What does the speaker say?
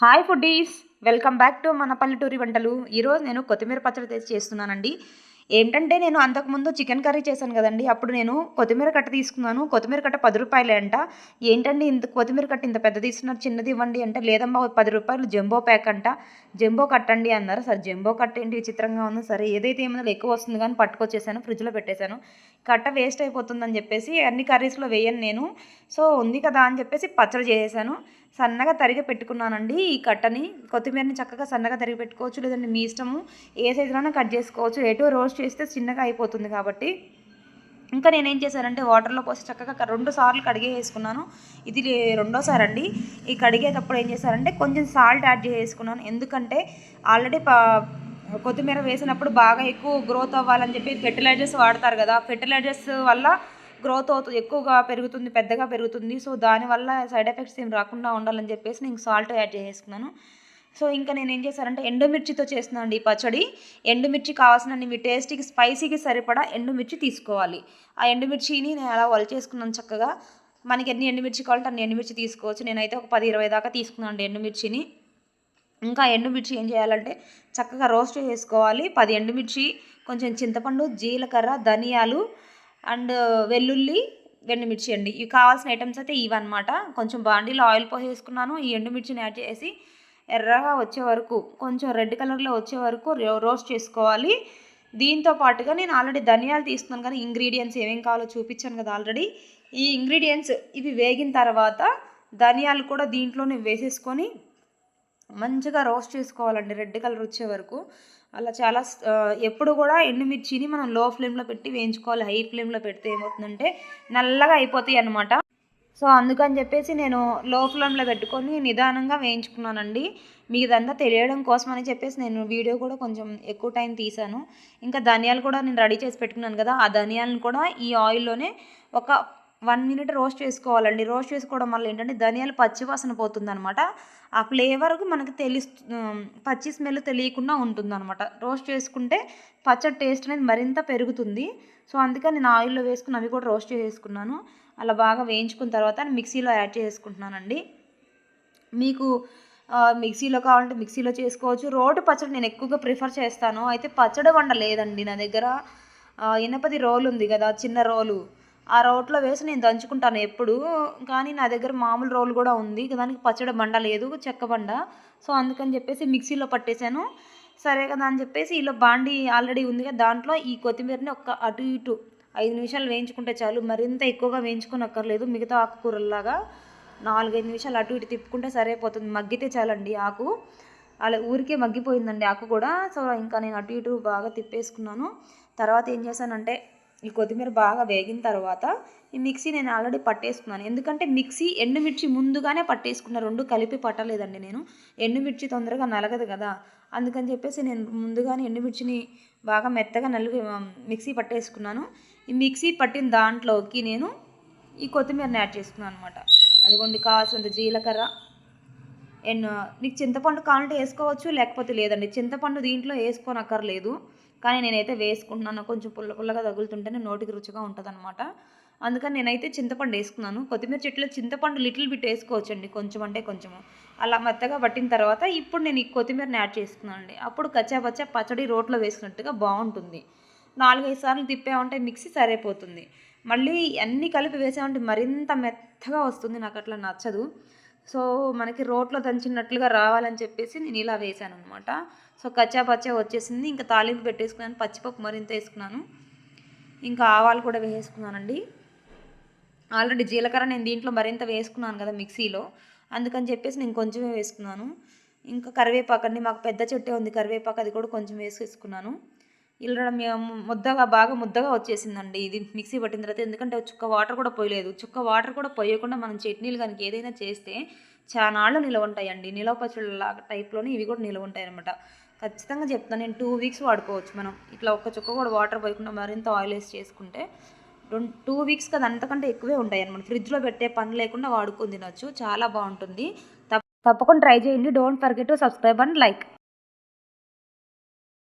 Hi foodies, welcome back to మన పల్లెటూరి వంటలు. ఈరోజు నేను కొత్తిమీర పచ్చడి తెచ్చి చేస్తున్నానండి. ఏంటంటే నేను అంతకుముందు చికెన్ కర్రీ చేశాను కదండి, అప్పుడు నేను కొత్తిమీర కట్ట తీసుకున్నాను. కొత్తిమీర కట్ట 10 రూపాయలే అంట. ఏంటండి ఇంత కొత్తిమీర కట్ట ఇంత పెద్దది ఇస్తున్నారు, చిన్నది ఇవ్వండి అంటే, లేదమ్మా 10 రూపాయలు జంబో ప్యాక్ అంట, జంబో కట్టండి అన్నారు. సరే జంబో కట్ట ఏంటి విచిత్రంగా ఉంది, సరే ఏదైతే ఏమైనా ఎక్కువ వస్తుంది కానీ పట్టుకొచ్చేసాను, ఫ్రిడ్జ్లో పెట్టేశాను. కట్ట వేస్ట్ అయిపోతుందని చెప్పేసి అన్ని కర్రీస్లో వేయను నేను. సో ఉంది కదా అని చెప్పేసి పచ్చడి చేసేసాను. సన్నగా తరిగి పెట్టుకున్నానండి ఈ కట్టని. కొత్తిమీరని చక్కగా సన్నగా తరిగి పెట్టుకోవచ్చు, లేదంటే మీ ఇష్టము ఏ సైజులోనే కట్ చేసుకోవచ్చు. ఎటు రోస్ట్ చేస్తే చిన్నగా అయిపోతుంది కాబట్టి. ఇంకా నేనేం చేశానంటే వాటర్లో పోసి చక్కగా 2 సార్లు కడిగేసుకున్నాను. ఇది రెండోసారి అండి. ఈ కడిగేటప్పుడు ఏం చేశారంటే కొంచెం సాల్ట్ యాడ్ చేసుకున్నాను. ఎందుకంటే ఆల్రెడీ కొత్తిమీర వేసినప్పుడు బాగా ఎక్కువ గ్రోత్ అవ్వాలని చెప్పి ఫెర్టిలైజర్స్ వాడతారు కదా. ఫెర్టిలైజర్స్ వల్ల గ్రోత్ అవుతుంది, ఎక్కువగా పెరుగుతుంది, పెద్దగా పెరుగుతుంది. సో దానివల్ల సైడ్ ఎఫెక్ట్స్ ఏం రాకుండా ఉండాలని చెప్పేసి నేను సాల్ట్ యాడ్ చేసుకున్నాను. సో ఇంకా నేను ఏం చేశానంటే ఎండుమిర్చితో చేస్తున్నాను అండి ఈ పచ్చడి. ఎండుమిర్చి కావాల్సినన్ని మీ టేస్ట్కి స్పైసీకి సరిపడా ఎండుమిర్చి తీసుకోవాలి. ఆ ఎండుమిర్చిని నేను అలా చేసుకున్నాను చక్కగా. మనకి ఎన్ని ఎండుమిర్చి కావాలంటే అన్ని ఎండుమిర్చి తీసుకోవచ్చు. నేనైతే ఒక 10-20 దాకా తీసుకున్నాను అండి ఎండుమిర్చిని. ఇంకా ఎండుమిర్చి ఏం చేయాలంటే చక్కగా రోస్ట్ చేసుకోవాలి. 10 ఎండుమిర్చి, కొంచెం చింతపండు, జీలకర్ర, ధనియాలు అండ్ వెల్లుల్లి, ఎండుమిర్చి అండి. ఇవి కావాల్సిన ఐటమ్స్ అయితే ఇవన్నమాట. కొంచెం బాండీలో ఆయిల్ పోసేసుకున్నాను. ఈ ఎండుమిర్చిని యాడ్ చేసి ఎర్రగా వచ్చే వరకు, కొంచెం రెడ్ కలర్లో వచ్చే వరకు రోస్ట్ చేసుకోవాలి. దీంతో పాటుగా నేను ఆల్రెడీ ధనియాలు తీసుకున్నాను కానీ ఇంగ్రీడియంట్స్ ఏమేం కావాలో చూపించాను కదా ఆల్రెడీ. ఈ ఇంగ్రీడియంట్స్ ఇవి వేగిన తర్వాత ధనియాలు కూడా దీంట్లోనే వేసేసుకొని మంచిగా రోస్ట్ చేసుకోవాలండి రెడ్ కలర్ వచ్చే వరకు. అలా చాలా ఎప్పుడు కూడా ఎండుమిర్చిని మనం లో ఫ్లేమ్లో పెట్టి వేయించుకోవాలి. హై ఫ్లేమ్లో పెడితే ఏమవుతుందంటే నల్లగా అయిపోతాయి అన్నమాట. సో అందుకని చెప్పేసి నేను లో ఫ్లేమ్లో పెట్టుకొని నిదానంగా వేయించుకున్నానండి. మీదంతా తెలియడం కోసం అని చెప్పేసి నేను వీడియో కూడా కొంచెం ఎక్కువ టైం తీశాను. ఇంకా ధనియాలు కూడా నేను రెడీ చేసి పెట్టుకున్నాను కదా, ఆ ధనియాలను కూడా ఈ ఆయిల్లోనే ఒక 1 మినిట్ రోస్ట్ చేసుకోవాలండి. రోస్ట్ చేసుకోవడం వల్ల ఏంటంటే ధనియాలు పచ్చి వాసన పోతుందనమాట. ఆ ఫ్లేవర్కు మనకి పచ్చి స్మెల్ తెలియకుండా ఉంటుందన్నమాట. రోస్ట్ చేసుకుంటే పచ్చడి టేస్ట్ అనేది మరింత పెరుగుతుంది. సో అందుకని నేను ఆయిల్లో వేసుకుని అవి కూడా రోస్ట్ చేసుకున్నాను. అలా బాగా వేయించుకున్న తర్వాత మిక్సీలో యాడ్ చేసుకుంటున్నానండి. మీకు మిక్సీలో కావాలంటే మిక్సీలో చేసుకోవచ్చు. రోటి పచ్చడి నేను ఎక్కువగా ప్రిఫర్ చేస్తాను. అయితే పచ్చడి బండ లేదండి నా దగ్గర. ఇనపది రోలు ఉంది కదా, చిన్న రోలు, ఆ రోట్లో వేసి నేను దంచుకుంటాను ఎప్పుడు. కానీ నా దగ్గర మామూలు రోలు కూడా ఉంది, దానికి పచ్చడి బండ లేదు, చెక్క బండ. సో అందుకని చెప్పేసి మిక్సీలో పట్టేశాను. సరే కదా అని చెప్పేసి ఇలా బాండి ఆల్రెడీ ఉంది కదా, దాంట్లో ఈ కొత్తిమీరని ఒక అటు ఇటు 5 నిమిషాలు వేయించుకుంటే చాలు. మరింత ఎక్కువగా వేయించుకోనక్కర్లేదు. మిగతా ఆకుకూరల్లాగా 4-5 నిమిషాలు అటు ఇటు తిప్పుకుంటే సరిపోతుంది. మగ్గితే చాలండి ఆకు. అలా ఊరికే మగ్గిపోయిందండి ఆకు కూడా. సో ఇంకా నేను అటు ఇటు బాగా తిప్పేసుకున్నాను. తర్వాత ఏం చేశానంటే ఈ కొత్తిమీర బాగా వేగిన తర్వాత ఈ మిక్సీ నేను ఆల్రెడీ పట్టేసుకున్నాను. ఎందుకంటే మిక్సీ ఎండుమిర్చి ముందుగానే పట్టేసుకున్న, 2 కలిపి పట్టలేదండి నేను. ఎండుమిర్చి తొందరగా నలగదు కదా, అందుకని చెప్పేసి నేను ముందుగానే ఎండుమిర్చిని బాగా మెత్తగా మిక్సీ పట్టేసుకున్నాను. ఈ మిక్సీ పట్టిన దాంట్లోకి నేను ఈ కొత్తిమీరని యాడ్ చేసుకున్నాను అనమాట. అదిగోండి కావాల్సినంత జీలకర్ర. నీకు చింతపండు కావాలంటే వేసుకోవచ్చు, లేకపోతే లేదండి. చింతపండు దీంట్లో వేసుకోనక్కర్లేదు, కానీ నేనైతే వేసుకుంటున్నాను. కొంచెం పుల్ల పుల్లగా తగులుతుంటేనే నోటికి రుచిగా ఉంటుంది అనమాట. అందుకని నేనైతే చింతపండు వేసుకున్నాను. కొత్తిమీర చెట్టులో చింతపండు లిటిల్ బిట్ వేసుకోవచ్చండి, కొంచెం అంటే కొంచెము. అలా మెత్తగా పట్టిన తర్వాత ఇప్పుడు నేను ఈ కొత్తిమీరని యాడ్ చేసుకున్నాను అండి. అప్పుడు కచ్చాపచ్చా పచ్చడి రోట్లో వేసినట్టుగా బాగుంటుంది. 4-5 సార్లు తిప్పామంటే మిక్సీ సరిపోతుంది. మళ్ళీ అన్నీ కలిపి వేసామంటే మరింత మెత్తగా వస్తుంది, నాకు అట్లా నచ్చదు. సో మనకి రోట్లో దంచినట్లుగా రావాలని చెప్పేసి నేను ఇలా వేసాను అనమాట. సో కచ్చాపచ్చా వచ్చేసింది. ఇంకా తాలింపు పెట్టేసుకున్నాను. పచ్చిపప్పు మరింత వేసుకున్నాను. ఇంకా ఆవాలు కూడా వేసుకున్నానండి. ఆల్రెడీ జీలకర్ర నేను దీంట్లో మరింత వేసుకున్నాను కదా మిక్సీలో, అందుకని చెప్పేసి నేను కొంచెమే వేసుకున్నాను. ఇంకా కరివేపాకు అండి, మాకు పెద్ద చెట్టే ఉంది కరివేపాకు, అది కూడా కొంచెం వేసేసుకున్నాను. ఇలా ముద్దగా బాగా ముద్దగా వచ్చేసిందండి ఇది మిక్సీ పట్టిన తర్వాత. ఎందుకంటే చుక్క వాటర్ కూడా పోయలేదు. చుక్క వాటర్ కూడా పోయకుండా మనం చట్నీలు కనుక ఏదైనా చేస్తే చాలా నాళ్ళు నిలవ ఉంటాయండి. నిలవ పచ్చళ్ళ టైప్లోనే ఇవి కూడా నిలవ ఉంటాయి అనమాట. ఖచ్చితంగా చెప్తాను, నేను 2 వీక్స్ వాడుకోవచ్చు మనం. ఇట్లా ఒక్క చుక్క కూడా వాటర్ పోయకుండా మరింత ఆయిల్ వేసి చేసుకుంటే 2 వీక్స్ కదా, అంతకంటే ఎక్కువే ఉంటాయి అనమాట. ఫ్రిడ్జ్లో పెట్టే పని లేకుండా వాడుకొని తినొచ్చు. చాలా బాగుంటుంది. తప్పకుండా ట్రై చేయండి. Don't forget to subscribe and like.